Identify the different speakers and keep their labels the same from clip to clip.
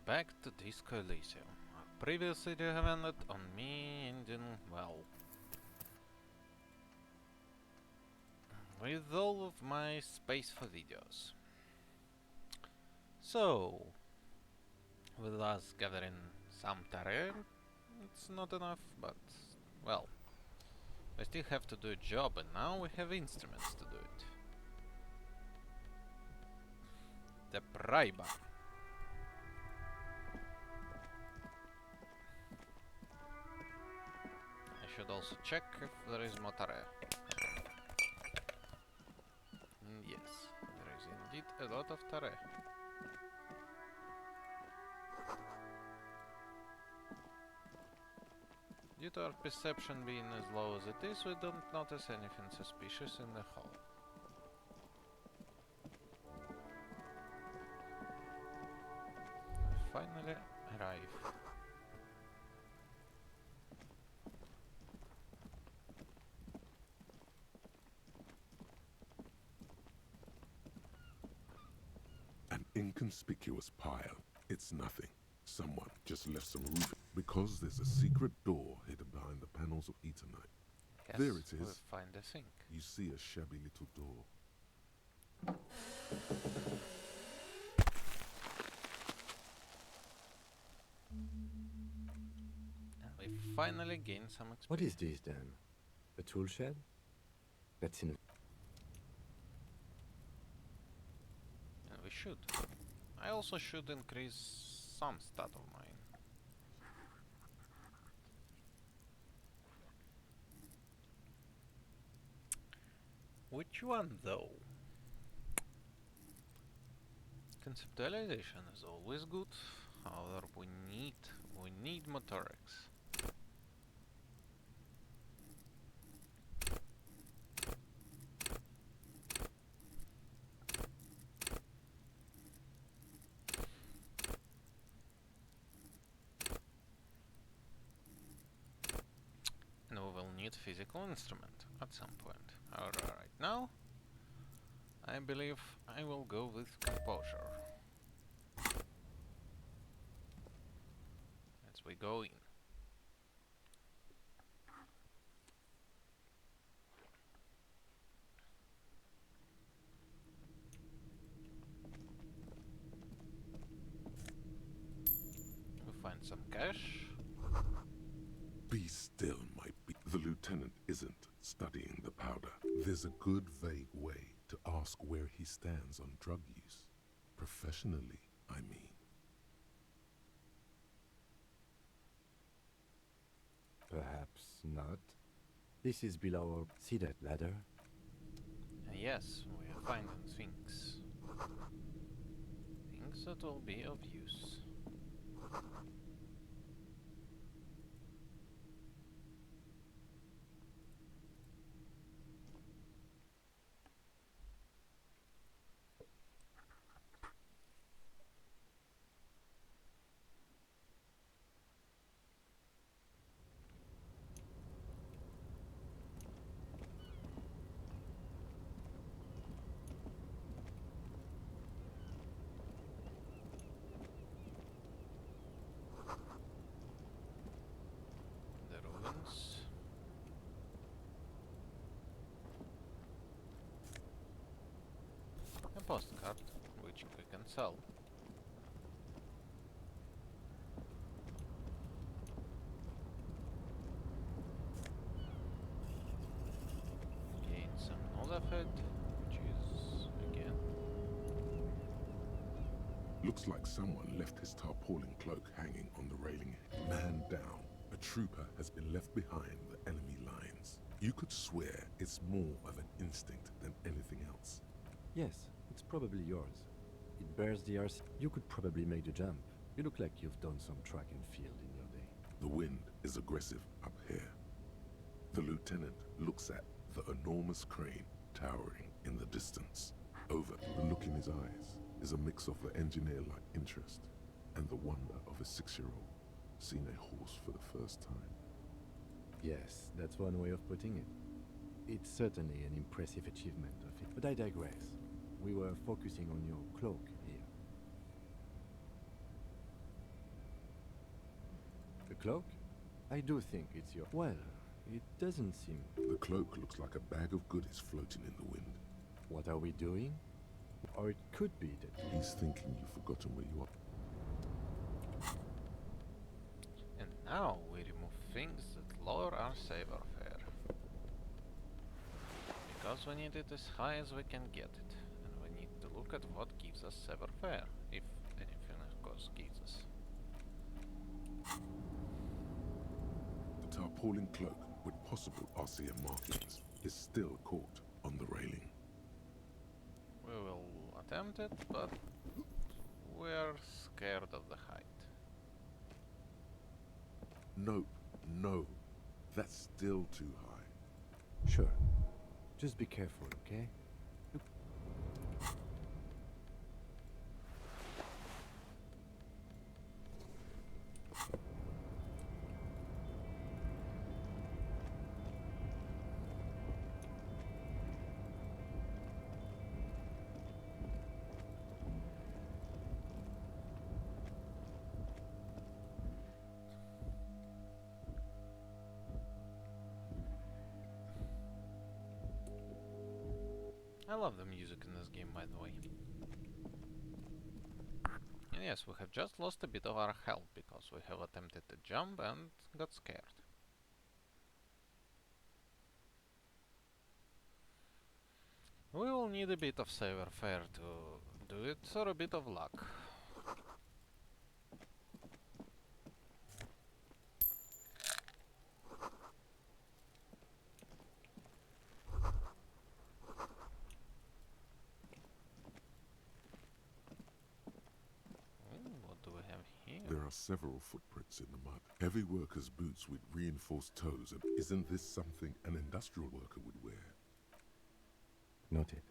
Speaker 1: back to Disco Elysium. Our previous video have ended on me ending, well, with all of my space for videos. So, with us gathering some tare, it's not enough, but, well, we still have to do a job and now we have instruments to do it. The pry bar. I should also check if there is more tare. Yes, there is indeed a lot of tare. Due to our perception being as low as it is, we don't notice anything suspicious in the hall. We finally arrive.
Speaker 2: An inconspicuous pile. It's nothing. Someone just left some roof. Because there's a secret door hidden behind the panels of Eternite.
Speaker 1: Guess
Speaker 2: There it
Speaker 1: we'll
Speaker 2: is.
Speaker 1: find a sink.
Speaker 2: You see a shabby little door.
Speaker 1: And we finally gain some experience.
Speaker 3: What is this then? A tool shed? That's in.
Speaker 1: And we should. I also should increase some stat of mine. Which one though? Conceptualization is always good, however we need motorics. And we will need physical instrument at some point. However, right now, I believe I will go with composure. As we go in. We find some cash.
Speaker 2: Be still, my The lieutenant isn't studying the powder. There's a good vague way to ask where he stands on drug use. Professionally, I mean.
Speaker 3: Perhaps not. This is below our. See that ladder?
Speaker 1: Yes, we are finding things. Things that will be of use. The ruins. A postcard, which we can sell. Gain some Nozafed, which is, again,
Speaker 2: Looks like someone left his tarpaulin cloak hanging on the railing. Man down. A trooper has been left behind the enemy lines. You could swear it's more of an instinct than anything else.
Speaker 3: Yes, it's probably yours. It bears the RC. You could probably make the jump. You look like you've done some track and field in your day.
Speaker 2: The wind is aggressive up here. The lieutenant looks at the enormous crane towering in the distance. Over, the look in his eyes is a mix of the engineer-like interest and the wonder of a 6-year-old seeing a horse for the first time.
Speaker 3: Yes, that's one way of putting it. It's certainly an impressive achievement of it. But I digress. We were focusing on your cloak here. cloak? I do think it's your... Well, it doesn't seem...
Speaker 2: The cloak looks like a bag of goodies floating in the wind.
Speaker 3: What are we doing? Or it could be that...
Speaker 2: He's thinking you've forgotten where you are.
Speaker 1: And now we remove things that lower our saber fare. Because we need it as high as we can get it. And we need to look at what gives us saber fare. If anything, of course, gives us.
Speaker 2: The tarpaulin cloak with possible RCM markings is still caught on the railing.
Speaker 1: We will attempt it, but we're scared of the height.
Speaker 2: Nope, no. That's still too high.
Speaker 3: Sure. Just be careful, okay?
Speaker 1: I love the music in this game, by the way. And yes, we have just lost a bit of our health because we have attempted to jump and got scared. We will need a bit of saber fare to do it, or a bit of luck. Ooh, what do we have here?
Speaker 2: There are several footprints in the mud. Heavy workers' boots with reinforced toes. And isn't this something an industrial worker would wear?
Speaker 3: Noted.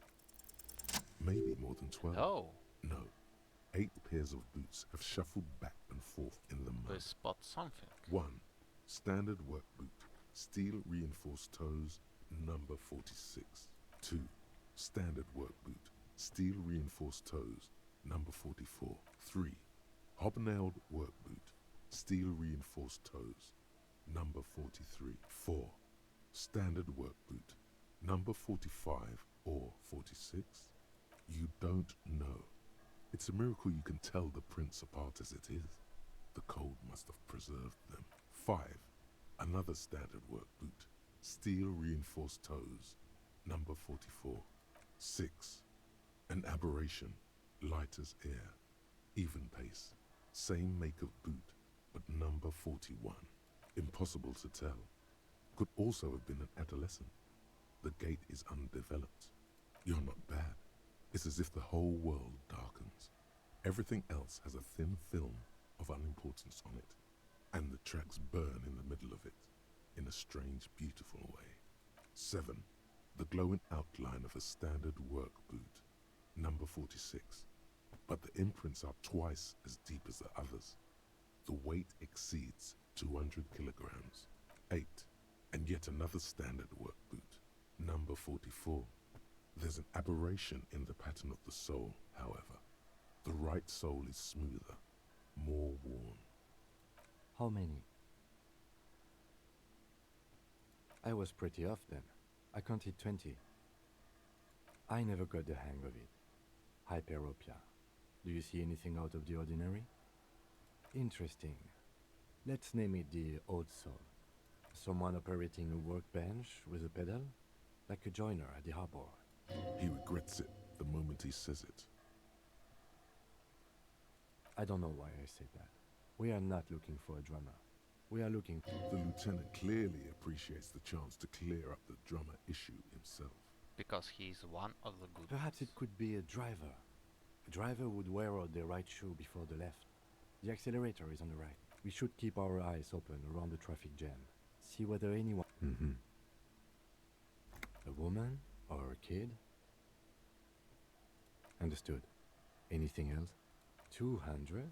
Speaker 2: Maybe more than 12.
Speaker 1: Oh,
Speaker 2: No. 8 pairs of boots have shuffled back and forth in the
Speaker 1: we
Speaker 2: mud.
Speaker 1: spot something.
Speaker 2: 1. Standard work boot. Steel reinforced toes, number 46. 2. Standard work boot. Steel reinforced toes, number 44. 3. Hobnailed work boot. Steel reinforced toes, number 43. 4. Standard work boot. Number 45 or 46? You don't know. It's a miracle you can tell the prints apart as it is. The cold must have preserved them. 5. Another standard work boot. Steel reinforced toes, number 44. 6. An aberration, light as air, even pace. Same make of boot, but number 41. Impossible to tell. Could also have been an adolescent. The gait is undeveloped. You're not bad. It's as if the whole world darkens. Everything else has a thin film of unimportance on it, and the tracks burn in the middle of it, in a strange, beautiful way. 7. The glowing outline of a standard work boot, number 46. But the imprints are twice as deep as the others. The weight exceeds 200 kilograms. 8. And yet another standard work boot, number 44. There's an aberration in the pattern of the sole, however. The right sole is smoother, more worn.
Speaker 3: How many? I was pretty off then. I counted 20. I never got the hang of it. Hyperopia. Do you see anything out of the ordinary? Interesting. Let's name it the odd sole. Someone operating a workbench with a pedal? Like a joiner at the harbor.
Speaker 2: He regrets it the moment he says it.
Speaker 3: I don't know why I said that. We are not looking for a drummer. We are looking...
Speaker 2: The lieutenant clearly appreciates the chance to clear up the drummer issue himself.
Speaker 1: Because he's one of the good
Speaker 3: Perhaps
Speaker 1: ones.
Speaker 3: it could be a driver. A driver would wear out the right shoe before the left. The accelerator is on the right. We should keep our eyes open around the traffic jam. See whether anyone... A woman? Or a kid? Understood. Anything else? 200?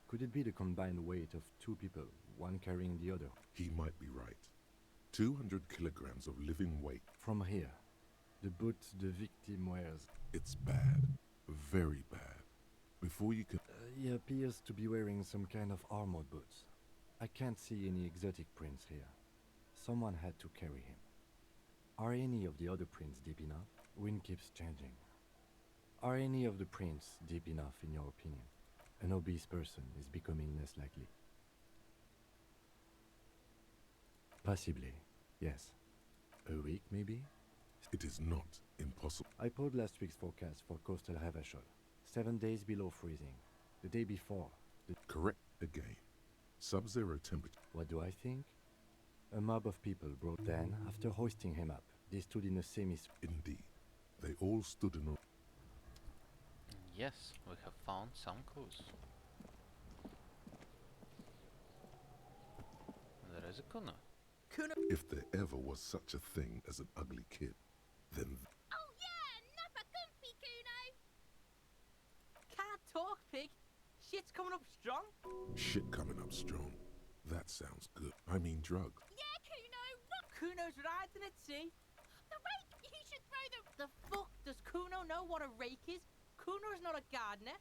Speaker 3: Could it be the combined weight of 2 people, one carrying the other?
Speaker 2: He might be right. 200 kilograms of living weight.
Speaker 3: From here, the boots the victim wears.
Speaker 2: It's bad. Very bad. Before you can...
Speaker 3: He appears to be wearing some kind of armored boots. I can't see any exotic prints here. Someone had to carry him. Are any of the other prints deep enough? Wind keeps changing. Are any of the prints deep enough in your opinion? An obese person is becoming less likely. Possibly, yes. A week, maybe?
Speaker 2: It is not impossible.
Speaker 3: I pulled last week's forecast for coastal Havashol. 7 days below freezing. The day before,
Speaker 2: Correct again. Sub-zero temperature.
Speaker 3: what do I think? A mob of people brought. Then, after hoisting him up, they stood in a
Speaker 2: Indeed. They all stood in a...
Speaker 1: Yes, we have found some clues. There is a Kuno.
Speaker 2: If there ever was such a thing as an ugly kid, then
Speaker 4: Oh yeah, nappa gumpy Kuno.
Speaker 5: Can't talk, pig. Shit's coming up strong.
Speaker 2: shit coming up strong. That sounds good. I mean drugs.
Speaker 4: Yeah, Kuno.
Speaker 5: Kuno's riding at sea.
Speaker 4: The rake. You should throw the.
Speaker 5: The fuck does Kuno know what a rake is? Kuno's not a gardener.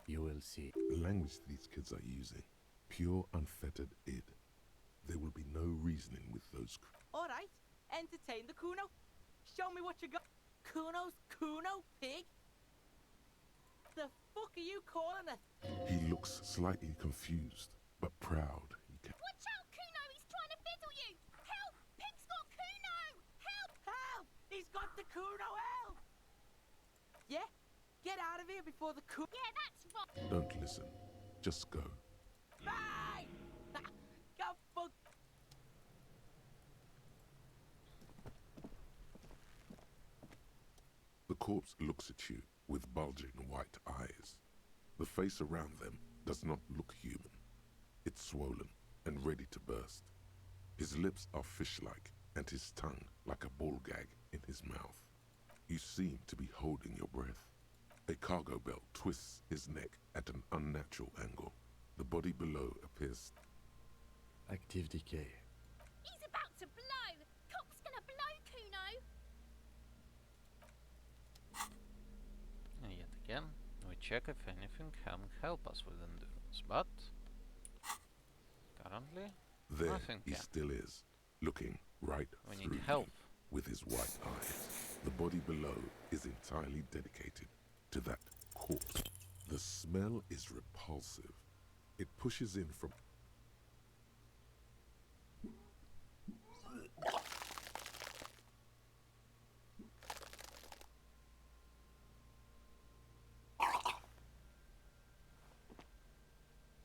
Speaker 3: You will see.
Speaker 2: The language these kids are using. Pure unfettered id. There will be no reasoning with those...
Speaker 5: All right, entertain the Kuno. Show me what you got. Kuno's Kuno, pig. The fuck are you calling it?
Speaker 2: He looks slightly confused, but proud. He can...
Speaker 4: Watch out, Kuno. He's trying to fiddle you. Help! Pig's got Kuno. Help!
Speaker 5: Help! He's got the Kuno, help! Yeah? Get out of here before the Kuno...
Speaker 4: Yeah, that's right.
Speaker 2: Don't listen. Just go.
Speaker 5: Bye! Go fuck...
Speaker 2: The corpse looks at you with bulging white eyes. The face around them does not look human. It's swollen and ready to burst. His lips are fish-like and his tongue like a ball gag in his mouth. You seem to be holding your breath. A cargo belt twists his neck at an unnatural angle. The body below appears...
Speaker 3: Active decay.
Speaker 4: He's about to blow. Cock's gonna blow, Kuno.
Speaker 1: And yet again, we check if anything can help us with endurance, but currently
Speaker 2: There
Speaker 1: nothing
Speaker 2: he
Speaker 1: can.
Speaker 2: still is, looking right
Speaker 1: We
Speaker 2: through
Speaker 1: need help.
Speaker 2: you with his white eyes. The body below is entirely dedicated to that corpse. The smell is repulsive. It pushes in from...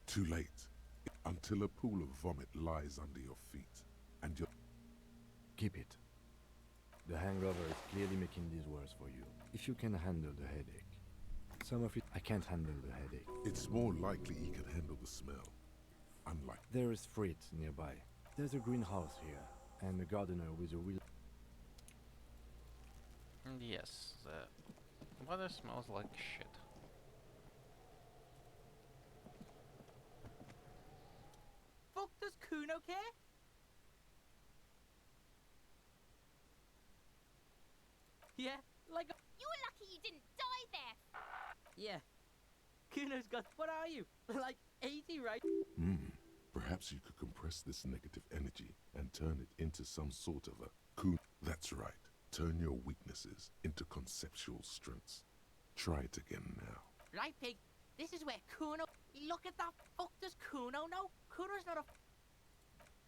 Speaker 2: Too late. Until a pool of vomit lies under your feet, and you're...
Speaker 3: Keep it. The hangover is clearly making this worse for you. If you can handle the headache. Some of it... I can't handle the headache.
Speaker 2: It's more likely he can handle the smell. Unlike...
Speaker 3: There is freight nearby. There's a greenhouse here, and a gardener with a wheel...
Speaker 1: And yes, the weather smells like shit.
Speaker 5: Fuck does Kuno care? Yeah, like...
Speaker 4: You're lucky you didn't die there.
Speaker 5: Yeah. Kuno's got... What are you? Like 80, right?
Speaker 2: Perhaps you could compress this negative energy and turn it into some sort of a cool... That's right. Turn your weaknesses into conceptual strengths. Try it again now.
Speaker 5: Right, pig. This is where Kuno... Look at that. Fuck does Kuno know? Kuno's not a...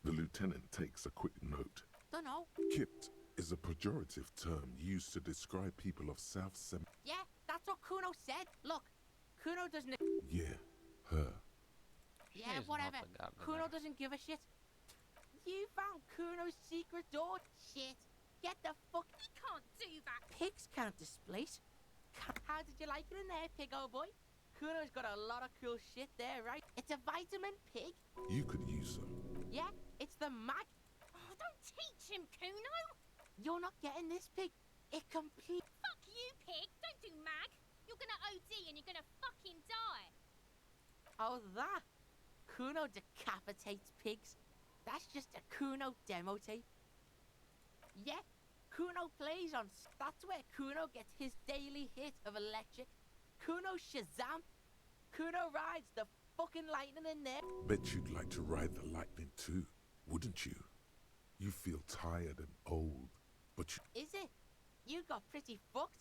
Speaker 2: The lieutenant takes a quick note.
Speaker 5: Dunno.
Speaker 2: Kipped is a pejorative term used to describe people of South Sem...
Speaker 5: Yeah, that's what Kuno said. Look, Kuno doesn't...
Speaker 2: Yeah, her.
Speaker 5: Yeah,
Speaker 1: She's not
Speaker 5: whatever.
Speaker 1: a gardener.
Speaker 5: Kuno doesn't give a shit. You found Kuno's secret door. Shit. Get the fuck...
Speaker 4: He can't do that.
Speaker 5: Pigs can't displace. How did you like it in there, pig, old boy? Kuno's got a lot of cool shit there, right? It's a vitamin pig.
Speaker 2: You could use some.
Speaker 5: Yeah, it's the mag...
Speaker 4: Oh, don't teach him, Kuno.
Speaker 5: You're not getting this, pig. It complete...
Speaker 4: Fuck you, pig. Don't do mag. You're gonna OD and you're gonna fucking die.
Speaker 5: Oh, that? Kuno decapitates pigs. That's just a Kuno demo tape. Yeah, Kuno plays on... That's where Kuno gets his daily hit of electric. Kuno Shazam. Kuno rides the fucking lightning in there.
Speaker 2: Bet you'd like to ride the lightning too, wouldn't you? You feel tired and old, but you...
Speaker 5: Is it? You got pretty fucked.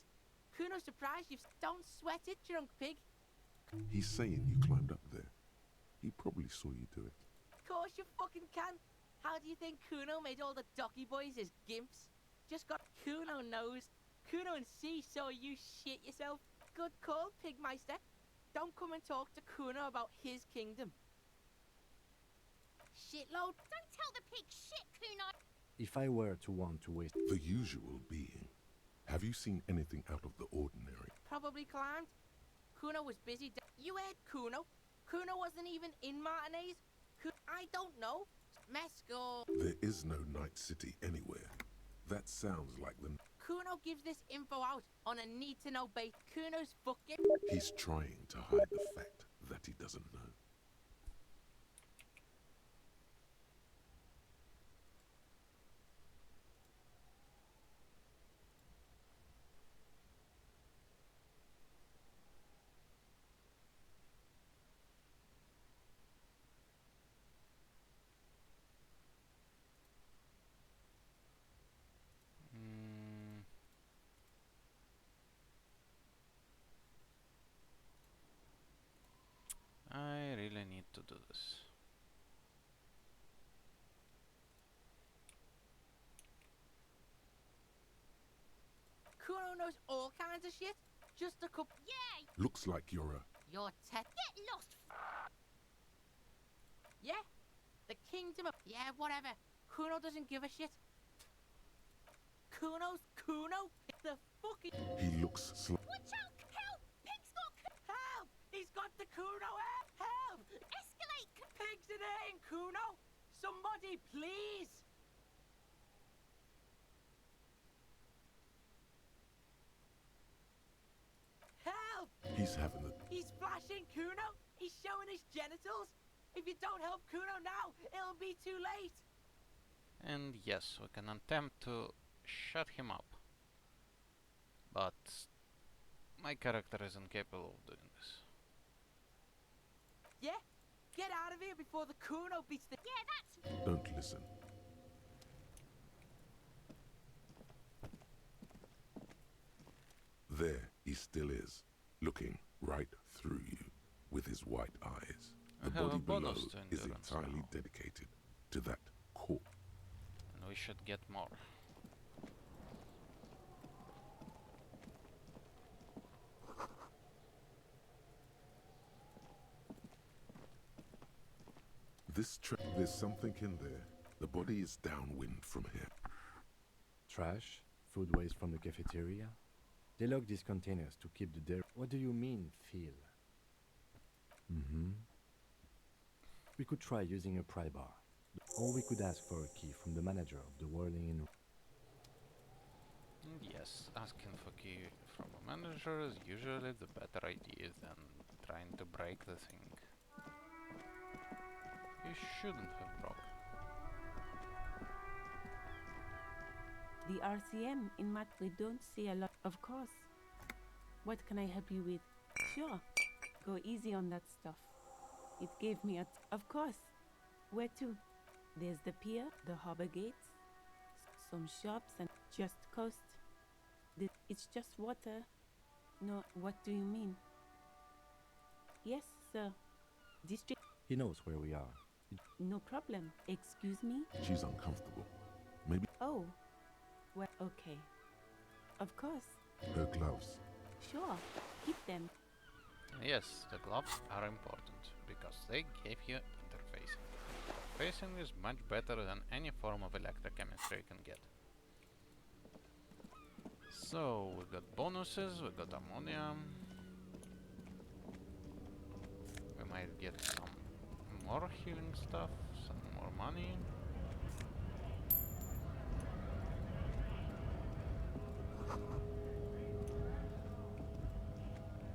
Speaker 5: Kuno's surprised you don't sweat it, drunk pig.
Speaker 2: He's saying you climbed up there. He probably saw you do it.
Speaker 5: Of course you fucking can. How do you think Kuno made all the docky boys his gimps? Just got Kuno knows. Kuno and C saw you shit yourself. Good call, Pigmeister. Don't come and talk to Kuno about his kingdom. Shitload.
Speaker 4: Don't tell the pig shit, Kuno.
Speaker 3: If I were to want to waste...
Speaker 2: The usual being. Have you seen anything out of the ordinary?
Speaker 5: Probably climbed. Kuno was busy. You heard Kuno. Kuno wasn't even in Martinez. I don't know. Mesco.
Speaker 2: There is no Night City anywhere. That sounds like the...
Speaker 5: Kuno gives this info out on a need-to-know base. Kuno's fucking...
Speaker 2: He's trying to hide the fact that he doesn't know.
Speaker 1: Mm. I really need to do this.
Speaker 5: Kuno knows all kinds of shit. Just a couple...
Speaker 4: Yeah,
Speaker 2: Looks like you're a...
Speaker 5: Your tech...
Speaker 4: get lost.
Speaker 5: Yeah? The kingdom of... Yeah, whatever. Kuno doesn't give a shit. Kuno's Kuno? The fucking...
Speaker 2: He looks
Speaker 4: Watch out! Help! Pig's got
Speaker 5: Help! He's got the Kuno! Help!
Speaker 4: escalate.
Speaker 5: Pigs in here, Kuno! Somebody, please! Help!
Speaker 2: He's having a...
Speaker 5: He's flashing Kuno! He's showing his genitals! If you don't help Kuno now, it'll be too late!
Speaker 1: And yes, we can attempt to shut him up. But my character isn't capable of doing this.
Speaker 5: Yeah? Get out of here before the Kuno beats the...
Speaker 4: Yeah, that's...
Speaker 2: Don't listen. There he still is, looking right through you with his white eyes. The
Speaker 1: I have a
Speaker 2: body below
Speaker 1: bonus to
Speaker 2: is
Speaker 1: endurance
Speaker 2: entirely
Speaker 1: now.
Speaker 2: dedicated to that core.
Speaker 1: And we should get more.
Speaker 2: There's something in there. The body is downwind from here.
Speaker 3: Trash? Food waste from the cafeteria? They lock these containers to keep the dairy... What do you mean, feel? We could try using a pry bar. Or we could ask for a key from the manager of the Whirling Inn.
Speaker 1: And yes, asking for key from a manager is usually the better idea than trying to break the thing. You shouldn't have broke.
Speaker 6: The RCM in Mat, we don't see a lot. Of course. What can I help you with? Sure. Go easy on that stuff. It gave me a... Of course. Where to? There's the pier, the harbor gates, some shops and just coast. It's just water. No, what do you mean? Yes, sir. District...
Speaker 3: He knows where we are.
Speaker 6: No problem. Excuse me?
Speaker 2: She's uncomfortable. Maybe
Speaker 6: Oh. Well, okay. Of course.
Speaker 2: her gloves.
Speaker 6: Sure. Keep them.
Speaker 1: Yes, the gloves are important because they give you interfacing. Interfacing is much better than any form of electrochemistry you can get. So, we got bonuses, we got ammonia. We might get some more healing stuff, some more money.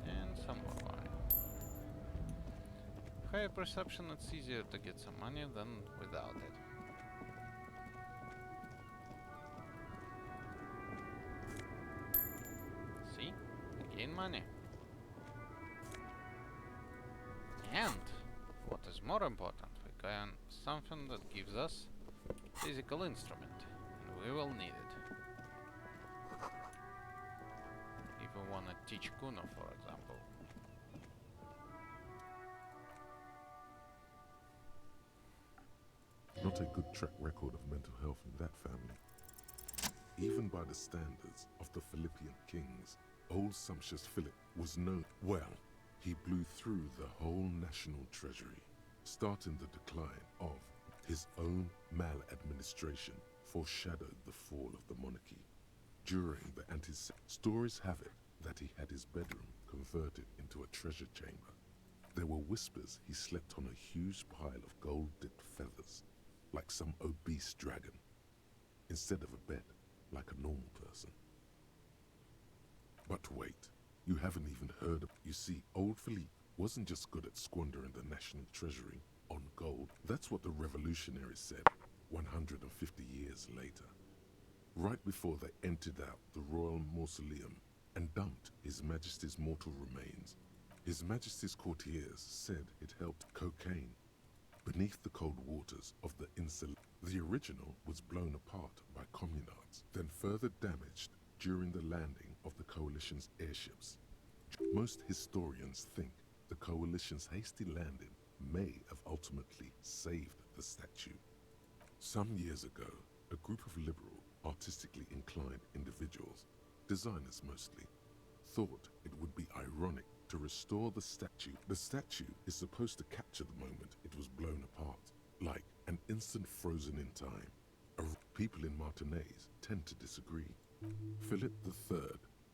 Speaker 1: And some more money. Higher perception, it's easier to get some money than without it. See? Gain money. And more important, we can something that gives us physical instrument, and we will need it. If we wanna teach Kuno, for example.
Speaker 2: Not a good track record of mental health in that family. Even by the standards of the Philippian kings, old sumptuous Philip was known well. He blew through the whole national treasury, starting the decline of his own maladministration foreshadowed the fall of the monarchy. During the stories have it that he had his bedroom converted into a treasure chamber. There were whispers he slept on a huge pile of gold-dipped feathers, like some obese dragon, instead of a bed, like a normal person. But wait, you haven't even heard of... You see, old Philippe wasn't just good at squandering the national treasury on gold. That's what the revolutionaries said 150 years later. Right before they emptied out the royal mausoleum and dumped His Majesty's mortal remains, His Majesty's courtiers said it helped cocaine beneath the cold waters of the Insul. The original was blown apart by communards, then further damaged during the landing of the coalition's airships. Most historians think the coalition's hasty landing may have ultimately saved the statue. Some years ago, a group of liberal, artistically inclined individuals, designers mostly, thought it would be ironic to restore the statue. The statue is supposed to capture the moment it was blown apart, like an instant frozen in time. People in Martinaise tend to disagree. Philip III,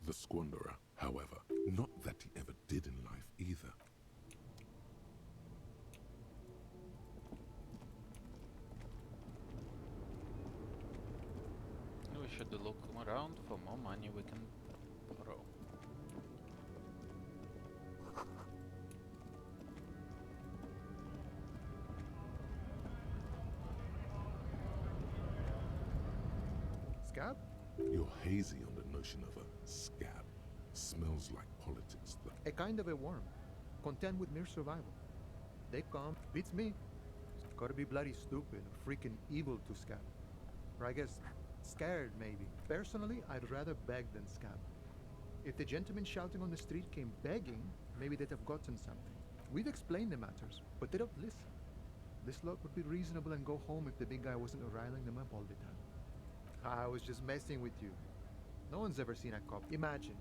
Speaker 2: the squanderer, however, not that he ever did in life either.
Speaker 1: We should look around for more money we can borrow.
Speaker 7: Scab?
Speaker 2: You're hazy on the notion of a scab. Smells like politics, though.
Speaker 7: A kind of a worm, content with mere survival. They come, beats me. Gotta be bloody stupid or freaking evil to scab. Or I guess scared, maybe. Personally, I'd rather beg than scab. If the gentleman shouting on the street came begging, maybe they'd have gotten something. We've explained the matters, but they don't listen. This lot would be reasonable and go home if the big guy wasn't riling them up all the time. I was just messing with you. No one's ever seen a cop. Imagine,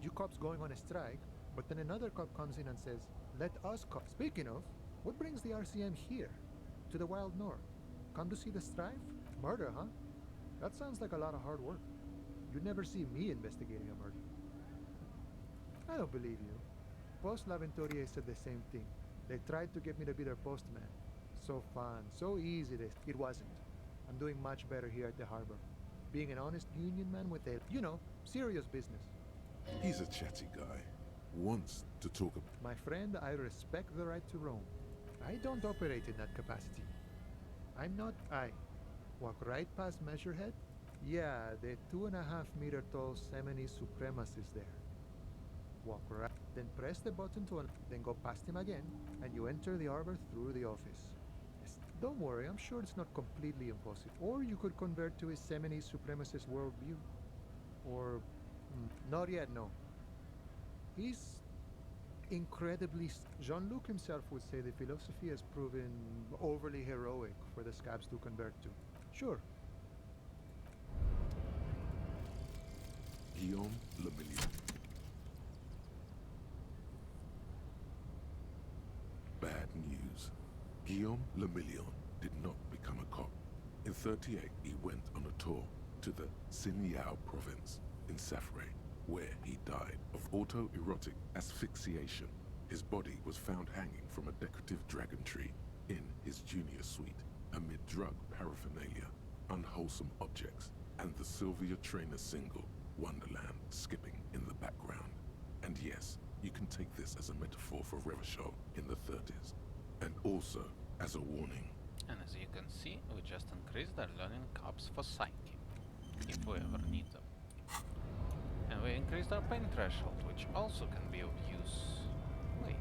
Speaker 7: you cops going on a strike, but then another cop comes in and says, let us cop. Speaking of, what brings the RCM here? To the wild north? Come to see the strife? Murder, huh? That sounds like a lot of hard work. You'd never see me investigating a murder. I don't believe you. Post L'Aventurier said the same thing. They tried to get me to be their postman. So fun, so easy. It wasn't. I'm doing much better here at the harbor. Being an honest union man with a, serious business.
Speaker 2: He's a chatty guy. Wants to talk about...
Speaker 7: My friend, I respect the right to roam. I don't operate in that capacity. I'm not... I walk right past Measurehead? Yeah, the 2.5-meter tall Semini supremacist there. Walk right, then press the button to then go past him again, and you enter the harbor through the office. Don't worry, I'm sure it's not completely impossible. Or you could convert to his Semini supremacist worldview. Or... not yet, no. He's incredibly... Jean-Luc himself would say the philosophy has proven overly heroic for the scabs to convert to. Sure.
Speaker 2: Guillaume Le Million. Bad news. Guillaume Le Million did not become a cop. In 38, he went on a tour to the Sinyao province in Safre, where he died of autoerotic asphyxiation. His body was found hanging from a decorative dragon tree in his junior suite, amid drug paraphernalia, unwholesome objects, and the Sylvia Trainer single, Wonderland, skipping in the background. And yes, you can take this as a metaphor for Revachol in the 30s, and also as a warning.
Speaker 1: And as you can see, we just increased our learning cups for psyche, if we ever need them. And we increased our pain threshold, which also can be of use. Wait.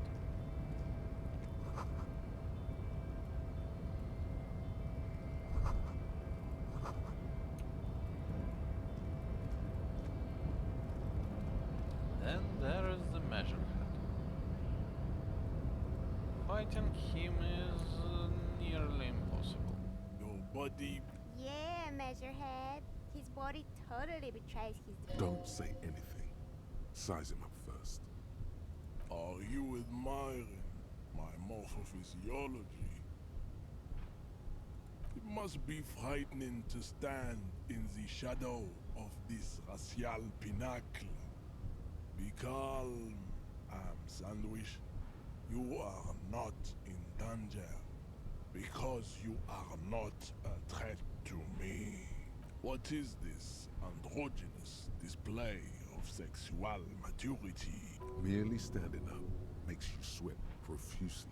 Speaker 1: fighting him is nearly impossible.
Speaker 8: Your body.
Speaker 4: Yeah, Measurehead. His body totally betrays his.
Speaker 2: Don't say anything. Size him up first.
Speaker 8: Are you admiring my morphophysiology? It must be frightening to stand in the shadow of this racial pinnacle. Be calm, Sandwich. You are not in danger because you are not a threat to me. What is this androgynous display of sexual maturity?
Speaker 2: Merely standing up makes you sweat profusely.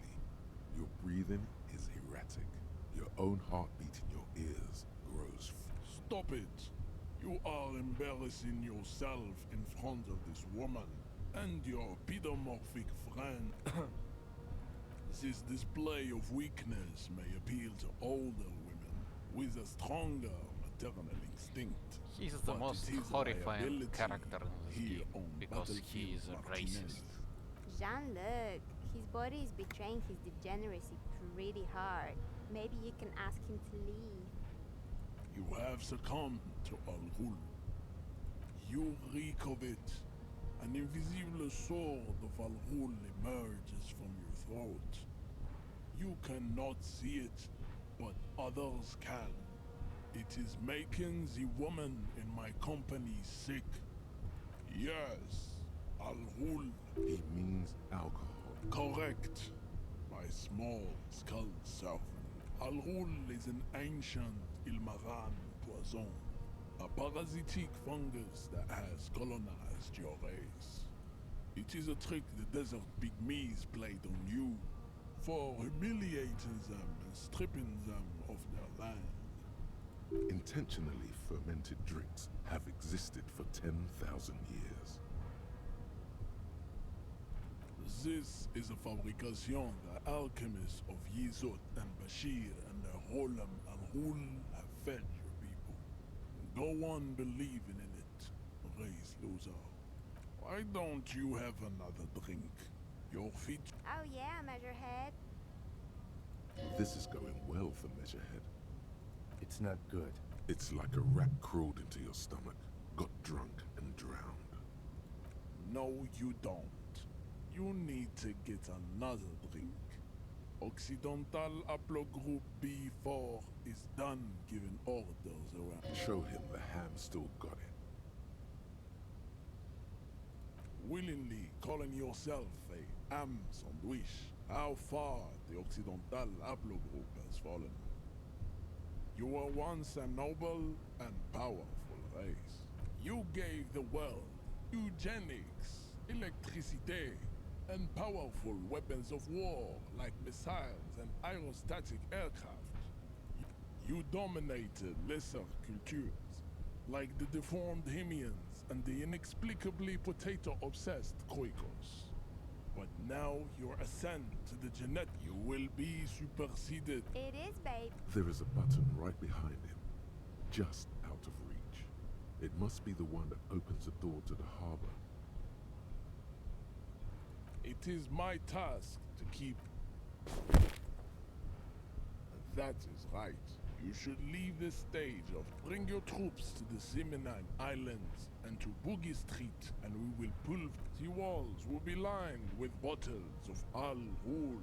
Speaker 2: Your breathing is erratic. Your own heartbeat in your ears grows.
Speaker 8: Stop it! You are embarrassing yourself in front of this woman and your pedomorphic friend. This display of weakness may appeal to older women with a stronger maternal instinct.
Speaker 1: He's the
Speaker 8: but
Speaker 1: most
Speaker 8: it is
Speaker 1: horrifying
Speaker 8: liability
Speaker 1: character in this
Speaker 8: here
Speaker 1: game
Speaker 8: on
Speaker 1: because he is a
Speaker 8: Battlefield
Speaker 1: racist.
Speaker 8: Martinez.
Speaker 4: Jean-Luc, his body is betraying his degeneracy pretty hard. Maybe you can ask him to leave.
Speaker 8: You have succumbed to Al Ghul. You reek of it. An invisible sword of Al Ghul emerges from your throat. You cannot see it, but others can. It is making the woman in my company sick. Yes, Al Ghul.
Speaker 2: He means alcohol.
Speaker 8: Correct. My small skull servant. Al Ghul is an ancient Ilmaran poison. A parasitic fungus that has colonized your race. It is a trick the desert pygmies played on you for humiliating them and stripping them of their land.
Speaker 2: Intentionally fermented drinks have existed for 10,000 years.
Speaker 8: This is a fabrication the alchemists of Yizot and Bashir and their Rolam Al Ghul have fed your people. Go on believing in it, race loser. Why don't you have another drink? Your feet.
Speaker 4: Oh yeah, Measurehead.
Speaker 2: This is going well for Measurehead.
Speaker 3: It's not good.
Speaker 2: It's like a rat crawled into your stomach, got drunk and drowned.
Speaker 8: No, you don't. You need to get another drink. Occidental Haplogroup B4 is done giving orders around.
Speaker 2: Show him the ham still got it.
Speaker 8: Willingly calling yourself a ham sandwich. How far the Occidental Haplogroup has fallen. You were once a noble and powerful race. You gave the world eugenics, electricity, and powerful weapons of war like missiles and aerostatic aircraft. You dominated lesser cultures like the deformed Hemians and the inexplicably potato-obsessed Quakers. But now your ascent to the genetic, you will be superseded.
Speaker 4: It is, babe.
Speaker 2: There is a button right behind him, just out of reach. It must be the one that opens the door to the harbor.
Speaker 8: It is my task to keep. That is right. You should leave this stage of bring your troops to the Simenine Islands and to Boogie Street, and we will pull. The walls will be lined with bottles of Al Ghul.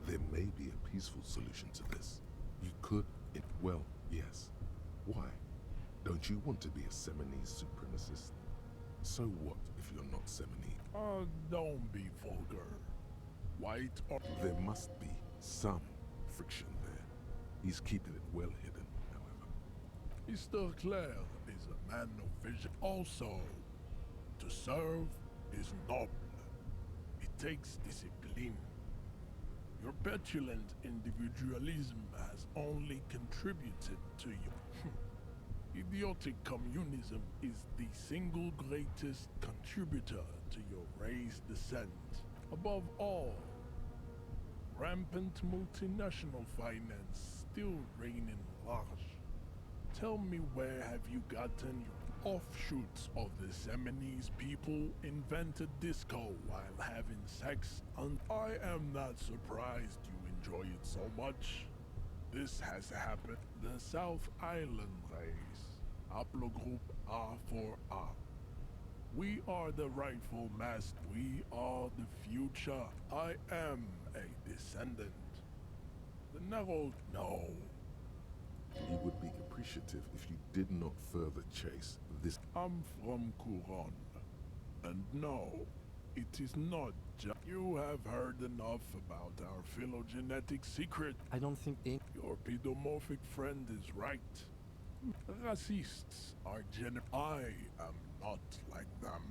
Speaker 2: There may be a peaceful solution to this. You could, well, yes. Why? Don't you want to be a Seminese supremacist? So what if you're not Seminese?
Speaker 8: Oh, don't be vulgar. White or...
Speaker 2: There must be some friction there. He's keeping it well hidden, however.
Speaker 8: Mr. Clare is a man of vision. Also, to serve is noble. It takes discipline. Your petulant individualism has only contributed to you. Idiotic communism is the single greatest contributor to your race descent. Above all, rampant multinational finance still reigning large. Tell me, where have you gotten your offshoots of the Seminoles people invented disco while having sex, and I am not surprised you enjoy it so much. This has happened. The South Island race, haplogroup A4A. We are the rightful master. We are the future. I am a descendant. The Nerol, no.
Speaker 2: He would be appreciative if you did not further chase this.
Speaker 8: I'm from Couronne. And no, it is not just. You have heard enough about our phylogenetic secret.
Speaker 3: I don't think any.
Speaker 8: Your pedomorphic friend is right. Racists are I am not like them.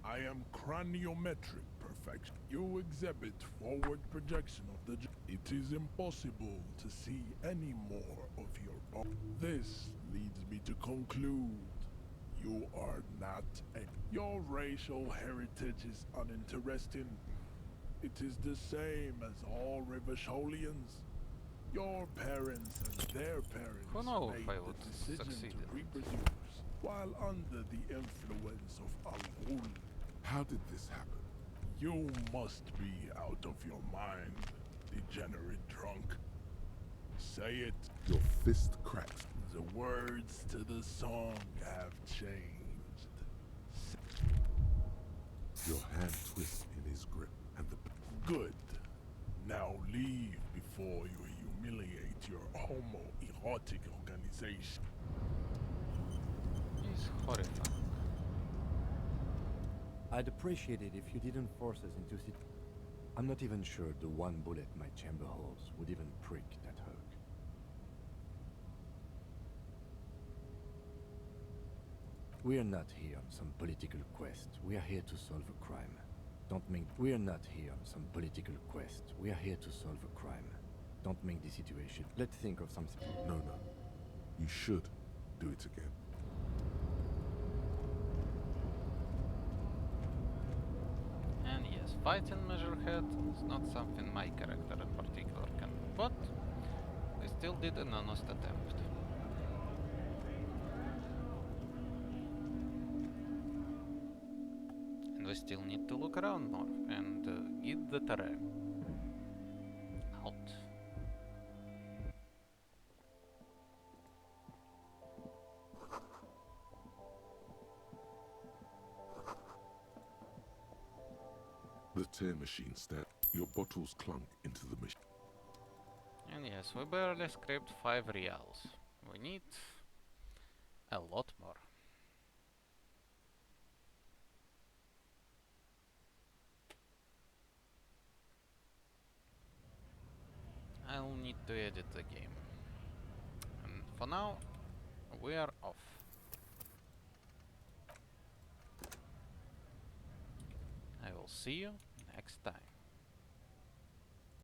Speaker 8: I am craniometric perfection. You exhibit forward projection of the. It is impossible to see any more of your bone. This leads me to conclude you are not a. Your racial heritage is uninteresting. It is the same as all Rivasholians. Your parents and their parents
Speaker 1: Who knows if
Speaker 8: made
Speaker 1: I
Speaker 8: the
Speaker 1: would
Speaker 8: decision
Speaker 1: succeed
Speaker 8: to
Speaker 1: in it.
Speaker 8: reproduce while under the influence of Al-Ghul.
Speaker 2: How did this happen?
Speaker 8: You must be out of your mind, degenerate drunk. Say it.
Speaker 2: Your fist cracks.
Speaker 8: The words to the song have changed.
Speaker 2: Your hand twists in his grip, and the
Speaker 8: Good. Now leave before you humiliate your homoerotic organization.
Speaker 1: He's horrifying.
Speaker 3: I'd appreciate it if you didn't force us into I'm not even sure the one bullet my chamber holds would even prick that hug. We are not here on some political quest. We are here to solve a crime. Don't make. We are not here on some political quest. We are here to solve a crime. Don't make the situation. Let's think of something.
Speaker 2: no. You should do it again.
Speaker 1: And yes, fighting Measurehead is not something my character in particular can do, but we still did an honest attempt. And we still need to look around more and get the tare out.
Speaker 2: The tear machine stand. Your bottles clunk into the machine.
Speaker 1: And yes, we barely scraped 5 reals. We need a lot more. I'll need to edit the game. And for now, we are off. I will see you next time.